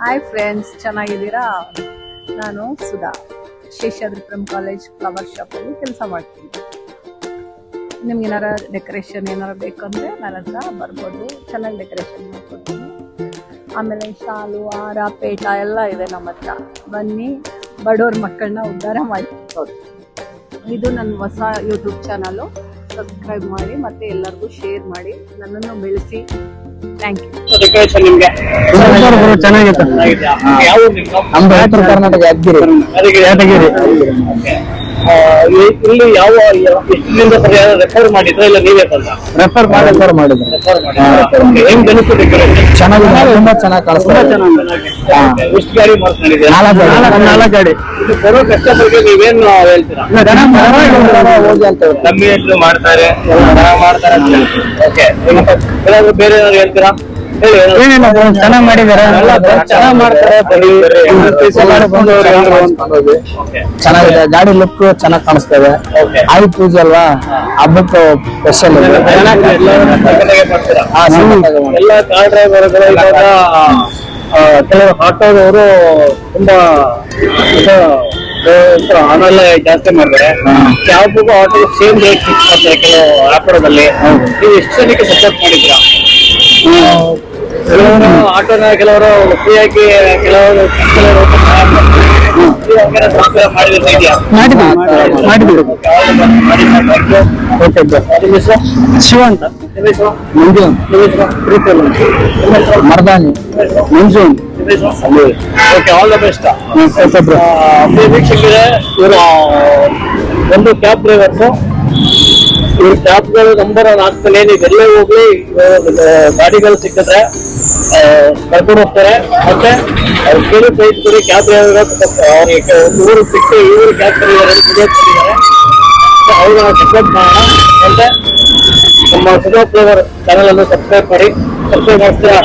Hi friends, ಚೆನ್ನಾಗಿದ್ದೀರಾ? ನಾನು Sudha, Seshadripuram college flower ಶಾಪಲ್ಲಿ ಕೆಲಸ ಮಾಡ್ತೀನಿ. ನಿಮ್ಗೆ ಏನಾರ ಡೆಕೋರೇಷನ್ ಏನಾರ ಬೇಕಂದ್ರೆ ನನ್ನ ಹತ್ರ ಬರ್ಬೋದು, ಚೆನ್ನಾಗಿ ಡೆಕೋರೇಷನ್ ಮಾಡ್ಕೊಡ್ತೀನಿ. ಆಮೇಲೆ ಶಾಲು, ಹಾರ, ಪೇಟ ಎಲ್ಲ ಇದೆ ನಮ್ಮ ಹತ್ರ. ಬನ್ನಿ, ಬಡವ್ರ ಮಕ್ಕಳನ್ನ ಉದ್ಧಾರ ಮಾಡ್ಬೋದು. ಇದು ನನ್ನ ಹೊಸ ಯೂಟ್ಯೂಬ್ ಚಾನಲು. ಸಬ್ಸ್ಕ್ರೈಬ್ ಮಾಡಿ ಮತ್ತೆ ಎಲ್ಲರಿಗೂ ಶೇರ್ ಮಾಡಿ, ನನ್ನನ್ನು ಬೆಳೆಸಿ. Thank you. ಡೆಕೋರೇಷನ್ ನಿಮ್ಗೆ ಚೆನ್ನಾಗಿತ್ತು. ನಮ್ದು ಕರ್ನಾಟಕ ಯಾದಗಿರಿ. ಇಲ್ಲಿ ಯಾವ ಎಷ್ಟಿನಿಂದ ಸರಿಯಾದ ರೆಫರ್ ಮಾಡಿದ್ರೆ ಇಲ್ಲ ನೀವೇ ತಂದ ರೆಫರ್ ಮಾಡಿದ್ರು. ಹೆಂಗ್ ಅನಿಸ್ತು ಡೆಕೋರೇಷನ್? ಚೆನ್ನಾಗಿದೆ, ತುಂಬಾ ಚೆನ್ನಾಗಿ ಕಾಣಿಸ್ತದೆ. ಎಷ್ಟು ಗಾಡಿ ಮಾಡ್ಕೊಂಡಿದ್ದೀರಾ? 4 ಗಾಡಿ. ಇದು ಬರೋ ಕಸ್ಟಮರ್ಗೆ ನೀವೇನ್ ಹೇಳ್ತೀರಾ? ಹೋಗಿ ಅಂತ ಕಮ್ಮಿ ಎಷ್ಟು ಮಾಡ್ತಾರೆ, ಮಾಡ್ತಾರೆ ಅಂತ. ಓಕೆ, ಏನಾದ್ರು ಬೇರೆ ಏನಾದ್ರು ಹೇಳ್ತೀರಾ? ಏನಿಲ್ಲ, ಚೆನ್ನಾಗಿ ಮಾಡಿದಾರೆ, ಚೆನ್ನಾಗಿ ಮಾಡ್ತಾರೆ. ಚೆನ್ನಾಗಿದೆ, ಗಾಡಿ ಲುಕ್ ಚೆನ್ನಾಗಿ ಕಾಣಿಸ್ತದೆ. ಆಯುಧ ಪೂಜೆ ಅಲ್ವಾ, ಹಬ್ಬಕ್ಕೆ ಸ್ಪೆಷಲ್. ಎಲ್ಲ ಕಾರ್ ಡ್ರೈವರ್ಗಳು ಇವಾಗ ಕೆಲವು ಆಟೋದವರು ತುಂಬಾ ಹಣೆಲ್ಲ ಜಾಸ್ತಿ ಮಾಡಿದ್ರೆ ಕ್ಯಾಬ್ಗೂ ಆಟೋ ಸೇಮ್ ರೇಟ್ ಫಿಕ್ಸ್ ಮಾಡ್ತಾರೆ ಕೆಲವು ವ್ಯಾಪಾರದಲ್ಲಿ. ನೀವು ಎಷ್ಟು ಜನಕ್ಕೆ ಸಪೋರ್ಟ್ ಮಾಡಿದ್ದೀರಾ? ಕೆಲವರು ಆಟೋನ ಕೆಲವರು ಫ್ರೀ ಆಗಿ ಕೆಲವರು ಶಿವ ಅಂತ, ಮರ್ದಾನಿ, ಮಂಜೂನ್. Okay, all the best. ವೀಕ್ಷಕರೇ, ಇವರು ಒಂದು ಕ್ಯಾಬ್ ಡ್ರೈವರ್ಸು. ಇವ್ರ ಕ್ಯಾಬ್ಗಳು ನಂಬರ್ ಹಾಕ್ತಾನೆ, ನೀವೆಲ್ಲೇ ಹೋಗ್ಲಿ ಗಾಡಿಗಳು ಸಿಕ್ಕಿದ್ರೆ ಕರ್ಕೊಂಡು ಹೋಗ್ತಾರೆ. ಮತ್ತೆ ಅವ್ರು ಕೇಳಿ ಪ್ರೈಸ್ ಕೊಡಿ. ಕ್ಯಾಬ್ ಡ್ರೈವರ್ ಅವ್ರಿಗೆ ಊರು ಸಿಕ್ಕು ಇವರು ಕ್ಯಾಬ್ ಡ್ರೈವರ್ ಕೊಟ್ಟಿದ್ದಾರೆ. ಅವ್ರು ನಾವು ಸಪೋರ್ಟ್ ಮಾಡೋಣ. ಮತ್ತೆ ನಮ್ಮ ಸುಧಾ ಫ್ಲೇವರ್ ಚಾನಲ್ ಅನ್ನು ಸಬ್ಸ್ಕ್ರೈಬ್ ಮಾಡಿ. ಸಬ್ಸ್ಕ್ರೈಬ್ ಮಾಡ್ತೀರಾ?